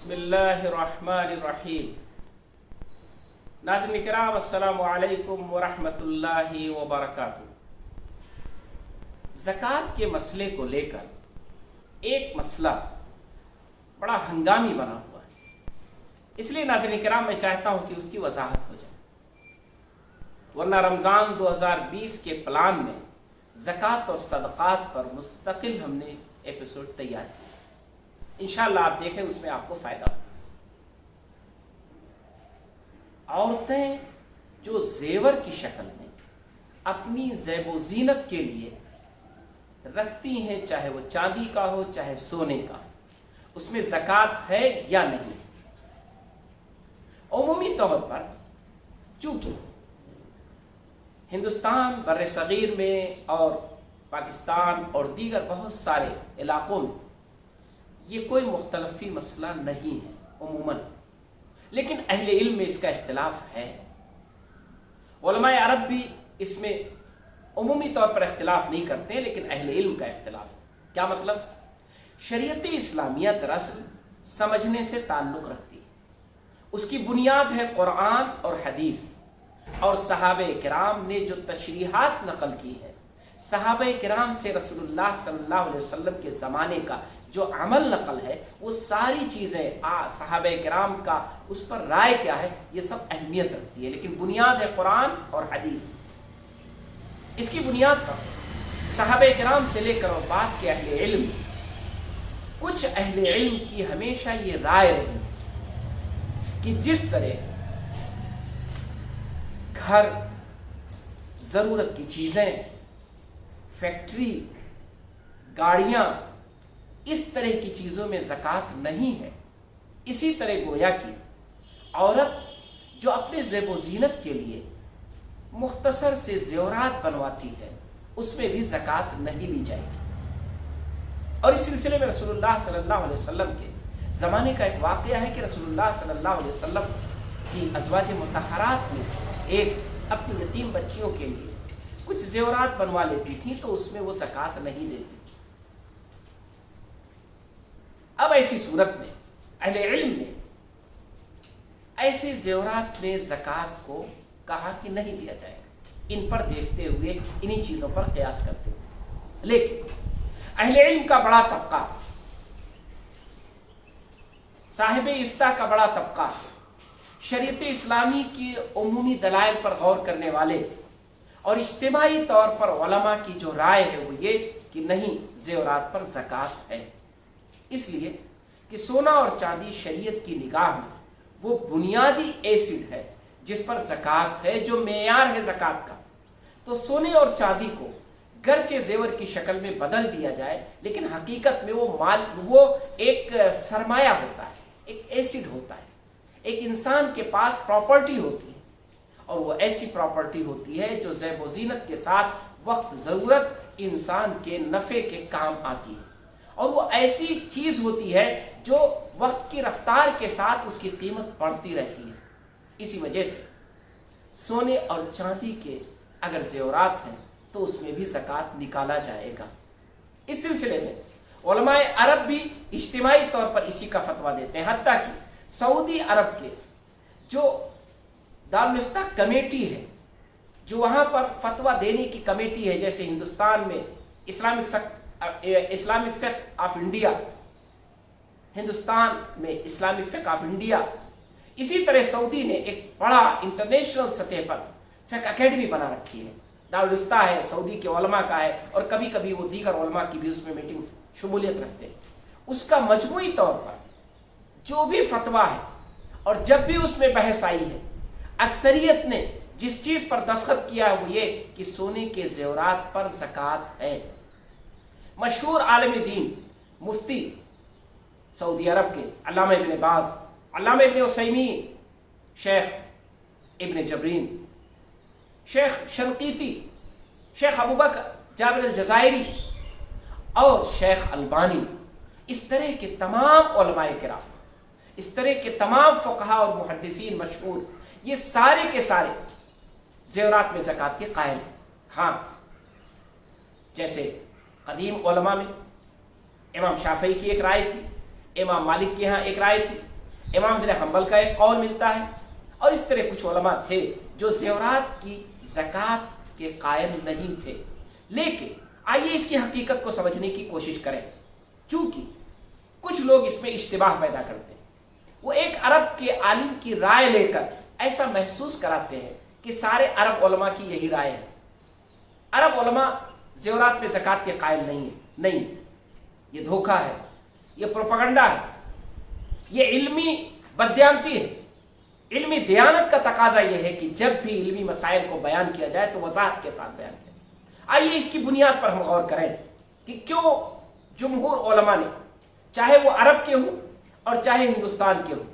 بسم اللہ الرحمن الرحیم۔ ناظرین کرام السلام علیکم ورحمۃ اللہ وبرکاتہ۔ زکوٰۃ کے مسئلے کو لے کر ایک مسئلہ بڑا ہنگامی بنا ہوا ہے، اس لیے ناظرین کرام میں چاہتا ہوں کہ اس کی وضاحت ہو جائے، ورنہ رمضان 2020 کے پلان میں زکوٰۃ اور صدقات پر مستقل ہم نے ایپیسوڈ تیار کیا، انشاءاللہ آپ دیکھیں، اس میں آپ کو فائدہ ہو۔ عورتیں جو زیور کی شکل میں اپنی زیب و زینت کے لیے رکھتی ہیں، چاہے وہ چاندی کا ہو چاہے سونے کا، اس میں زکوٰۃ ہے یا نہیں؟ عمومی طور پر چونکہ ہندوستان بر صغیر میں اور پاکستان اور دیگر بہت سارے علاقوں میں یہ کوئی مختلفی مسئلہ نہیں ہے عموماً، لیکن اہل علم میں اس کا اختلاف ہے۔ علماء عرب بھی اس میں عمومی طور پر اختلاف نہیں کرتے ہیں، لیکن اہل علم کا اختلاف ہے۔ کیا مطلب؟ شریعت اسلامیہ دراصل سمجھنے سے تعلق رکھتی ہے، اس کی بنیاد ہے قرآن اور حدیث، اور صحابہ کرام نے جو تشریحات نقل کی ہے، صحابہ کرام سے رسول اللہ صلی اللہ علیہ وسلم کے زمانے کا جو عمل نقل ہے، وہ ساری چیزیں صحابہ کرام کا اس پر رائے کیا ہے، یہ سب اہمیت رکھتی ہے، لیکن بنیاد ہے قرآن اور حدیث۔ اس کی بنیاد پر صحابہ کرام سے لے کر اور بعد کے اہل علم، کچھ اہل علم کی ہمیشہ یہ رائے رہی کہ جس طرح گھر، ضرورت کی چیزیں، فیکٹری، گاڑیاں، اس طرح کی چیزوں میں زکوٰۃ نہیں ہے، اسی طرح گویا کہ عورت جو اپنے زیب و زینت کے لیے مختصر سے زیورات بنواتی ہے، اس میں بھی زکوٰۃ نہیں لی جائے گی۔ اور اس سلسلے میں رسول اللہ صلی اللہ علیہ وسلم کے زمانے کا ایک واقعہ ہے کہ رسول اللہ صلی اللہ علیہ وسلم کی ازواج مطہرات میں سے ایک اپنی یتیم بچیوں کے لیے کچھ زیورات بنوا لیتی تھی، تو اس میں وہ زکوٰۃ نہیں دیتی۔ اب ایسی صورت میں اہل علم نے ایسے زیورات میں زکوٰۃ کو کہا کہ نہیں دیا جائے گا، ان پر دیکھتے ہوئے انہی چیزوں پر قیاس کرتے ہوئے۔ لیکن اہل علم کا بڑا طبقہ، صاحب افتاء کا بڑا طبقہ، شریعت اسلامی کی عمومی دلائل پر غور کرنے والے اور اجتماعی طور پر علماء کی جو رائے ہے وہ یہ کہ نہیں، زیورات پر زکوٰۃ ہے، اس لیے کہ سونا اور چاندی شریعت کی نگاہ میں وہ بنیادی ایسڈ ہے جس پر زکوٰۃ ہے، جو معیار ہے زکوٰۃ کا۔ تو سونے اور چاندی کو گرچہ زیور کی شکل میں بدل دیا جائے، لیکن حقیقت میں وہ ایک سرمایہ ہوتا ہے، ایک ایسڈ ہوتا ہے، ایک انسان کے پاس پراپرٹی ہوتی ہے، اور وہ ایسی پراپرٹی ہوتی ہے جو زیب و زینت کے ساتھ وقت ضرورت انسان کے نفع کے کام آتی ہے، اور وہ ایسی چیز ہوتی ہے جو وقت کی رفتار کے ساتھ اس کی قیمت بڑھتی رہتی ہے۔ اسی وجہ سے سونے اور چاندی کے اگر زیورات ہیں تو اس میں بھی زکوٰۃ نکالا جائے گا۔ اس سلسلے میں علماء عرب بھی اجتماعی طور پر اسی کا فتویٰ دیتے ہیں، حتیٰ کہ سعودی عرب کے جو دارالفتہ کمیٹی ہے، جو وہاں پر فتویٰ دینے کی کمیٹی ہے، جیسے ہندوستان میں اسلامک فقہ آف انڈیا، ہندوستان میں اسلامک فقہ آف انڈیا، اسی طرح سعودی نے ایک بڑا انٹرنیشنل سطح پر فقہ اکیڈمی بنا رکھی ہے، دارالفتہ ہے، سعودی کے علماء کا ہے، اور کبھی کبھی وہ دیگر علماء کی بھی اس میں میٹنگ شمولیت رکھتے ہیں۔ اس کا مجموعی طور پر جو بھی فتویٰ ہے اور جب بھی اس میں بحث آئی ہے، اکثریت نے جس چیز پر دستخط کیا ہے وہ یہ کہ سونے کے زیورات پر زکوٰۃ ہے۔ مشہور عالم دین مفتی سعودی عرب کے علامہ ابن باز، علامہ ابن عثیمین، شیخ ابن جبرین، شیخ شنقیطی، شیخ ابوبکر جابر الجزائری اور شیخ البانی، اس طرح کے تمام علماء کرام، اس طرح کے تمام فقہا اور محدثین مشہور، یہ سارے کے سارے زیورات میں زکوٰۃ کے قائل ہیں۔ ہاں، جیسے قدیم علماء میں امام شافعی کی ایک رائے تھی، امام مالک کے ہاں ایک رائے تھی، इमाम अहमद हम्बल का एक कौल मिलता है, और इस तरह कुछ उलमा थे जो ज़ेवरात की ज़कात के कायल नहीं थे। लेकिन आइए इसकी हकीकत को समझने की कोशिश करें। चूंकि कुछ लोग इसमें इश्तिबाह पैदा करते हैं, वो एक अरब के आलिम की राय लेकर ऐसा महसूस कराते हैं कि सारे अरब उलमा की यही राय है, अरब उलमा ज़ेवरात में ज़कात के कायल नहीं है। नहीं, ये धोखा है, ये प्रोपगंडा है, ये इल्मी बदयांती है। इल्मी दियानत का तकाजा यह है कि जब भी इल्मी मसाइल को बयान किया जाए तो वजाहत के साथ बयान किया जाए। आइए इसकी बुनियाद पर हम गौर करें कि क्यों जुमहूर उलमा ने, चाहे वो अरब के हों और चाहे हिंदुस्तान के हों,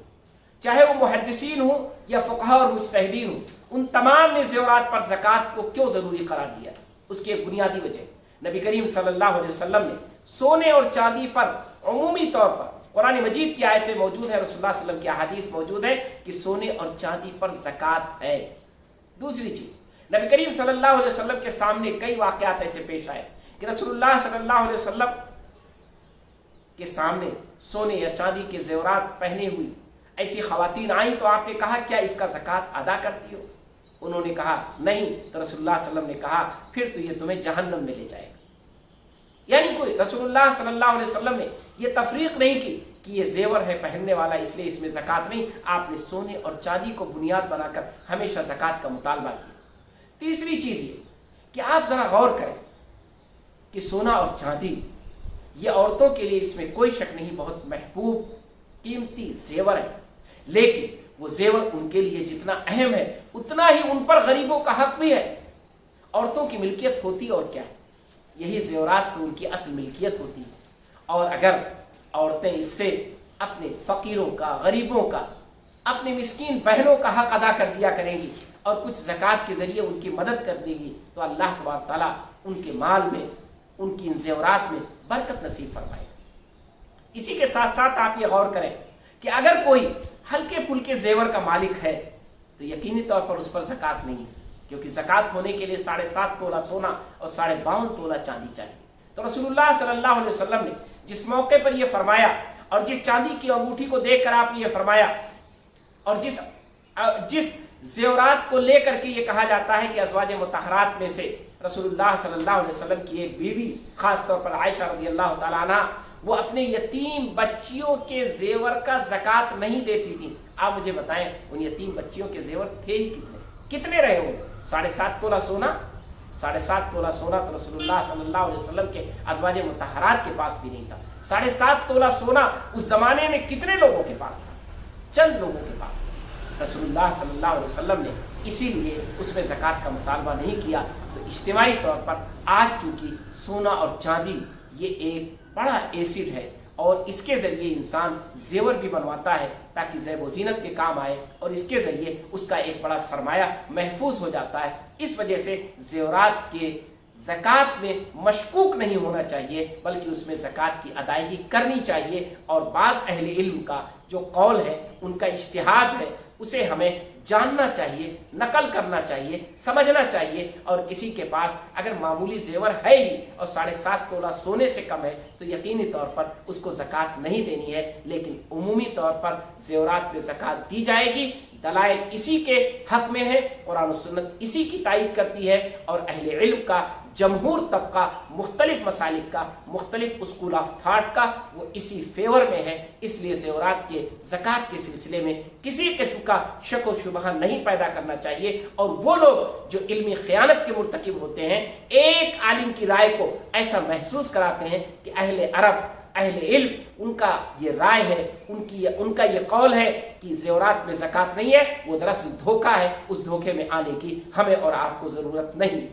चाहे वो मुहद्दिसीन हों या फुक़हा और मुज्तहिदीन हों, उन तमाम ने ज़ेवरात पर ज़कात को क्यों ज़रूरी करार दिया। उसकी एक बुनियादी वजह, नबी करीम सल्लल्लाहु अलैहि वसल्लम ने सोने और चांदी पर उमूमी तौर पर, कुरान मजीद की आयतें मौजूद है, रसूलुल्लाह सल्लल्लाहु अलैहि वसल्लम की अहादीस मौजूद है कि सोने और चांदी पर ज़कात है। दूसरी चीज़, नबी करीम सल्लल्लाहु अलैहि वसल्लम के सामने कई वाक़यात ऐसे पेश आए कि रसूलुल्लाह सल्लल्लाहु अलैहि वसल्लम के सामने सोने या चांदी के ज़ेवरात पहने हुई ऐसी ख़वातीन आई, तो आपने कहा क्या इसका ज़कात अदा करती हो? उन्होंने कहा नहीं। तो रसूलुल्लाह सल्लल्लाहु अलैहि वसल्लम ने कहा फिर तो ये तुम्हें जहन्नम में ले जाएगा। यानी कोई रसूलुल्लाह सल्लल्लाहु अलैहि वसल्लम ने ये तफरीक नहीं की कि ये जेवर है पहनने वाला इसलिए इसमें ज़कात नहीं। आपने सोने और चांदी को बुनियाद बनाकर हमेशा ज़कात का मुतालबा किया। तीसरी चीज़ ये कि आप ज़रा गौर करें कि सोना और चांदी ये औरतों के लिए, इसमें कोई शक नहीं, बहुत महबूब कीमती जेवर है, लेकिन वो जेवर उनके लिए जितना अहम है उतना ही उन पर गरीबों का हक भी है। औरतों की मिल्कियत होती और क्या है, यही जेवरात तो उनकी असल मिल्कियत होती है। और अगर औरतें इससे अपने फ़कीरों का, गरीबों का, अपने मिस्कीन बहनों का हक अदा कर दिया करेंगी और कुछ ज़कात के ज़रिए उनकी मदद कर देगी, तो अल्लाह तबारक ताला उनके माल में, उनकी इन जेवरात में बरकत नसीब फरमाएगा। इसी के साथ साथ आप ये गौर करें कि अगर कोई हल्के फुल्के जेवर का मालिक है तो यकीनी तौर पर उस पर ज़कात नहीं है, क्योंकि ज़कात होने के लिए 7.5 तोला सोना और 52.5 तोला चांदी चाहिए। तो रसूलुल्लाह सल्लल्लाहु अलैहि वसल्लम ने जिस मौके पर यह फरमाया और जिस चांदी की अंगूठी को देखकर आपने ये फरमाया और जिस जेवरात को लेकर के ये कहा जाता है कि अज़वाज मुतहरात में से रसूलुल्लाह सल्लल्लाहु अलैहि वसल्लम की एक बीवी, खास तौर पर आयशा रज़ियल्लाहु ताला अन्हा, वो अपने यतीम बच्चियों के जेवर का ज़कात नहीं देती थी। आप मुझे बताएं उन यतीम बच्चियों के जेवर थे ही कितने रहे होंगे? 7.5 तोला सोना, 7.5 तोला सोना तो रसूलुल्लाह सल्लल्लाहु अलैहि वसल्लम के अज़वाज मुतहरात के पास भी नहीं था। 7.5 तोला सोना उस जमाने में कितने लोगों के पास था? चंद लोगों के पास था। रसूलुल्लाह सल्लल्लाहु अलैहि वसल्लम ने इसीलिए उसमें ज़कात का मुतालबा नहीं किया। तो इज्तिमाई तौर पर आज चूँकि सोना और चांदी ये एक बड़ा एसिड है और इसके ज़रिए इंसान जेवर भी बनवाता है ताकि ज़ैब व ज़ीनत के काम आए और इसके ज़रिए उसका एक बड़ा सरमाया महफूज हो जाता है। इस वजह से जेवरात के ज़कात में मशकूक नहीं होना चाहिए, बल्कि उसमें ज़कात की अदायगी करनी चाहिए। और बाज़ अहले इल्म का जो कौल है, उनका इज्तिहाद है, उसे हमें जानना चाहिए, नकल करना चाहिए, समझना चाहिए। और किसी के पास अगर मामूली जेवर है ही और 7.5 तोला सोने से कम है तो यकीनी तौर पर उसको ज़कात नहीं देनी है, लेकिन उमूमी तौर पर जेवरात में ज़कात दी जाएगी। दलाइल इसी के हक में है, कुरान और सुन्नत इसी की तायीद करती है और अहले इल्म का जमहूर तबका मुख्तलिफ मसालिक का, मुख्तलिफ स्कूल ऑफ थाट का, वो इसी फेवर में है। इसलिए ज़ेवरात के ज़कात के सिलसिले में किसी किस्म का शक व शुबहा नहीं पैदा करना चाहिए। और वो लोग जो इल्मी ख़यानत के मुर्तकिब होते हैं, एक आलिम की राय को ऐसा महसूस कराते हैं कि अहले अरब, अहले इल्म, उनका ये राय है, उनका ये कौल है कि ज़ेवरात में ज़कात नहीं है, वो दरअसल धोखा है। उस धोखे में आने की हमें और आपको ज़रूरत नहीं।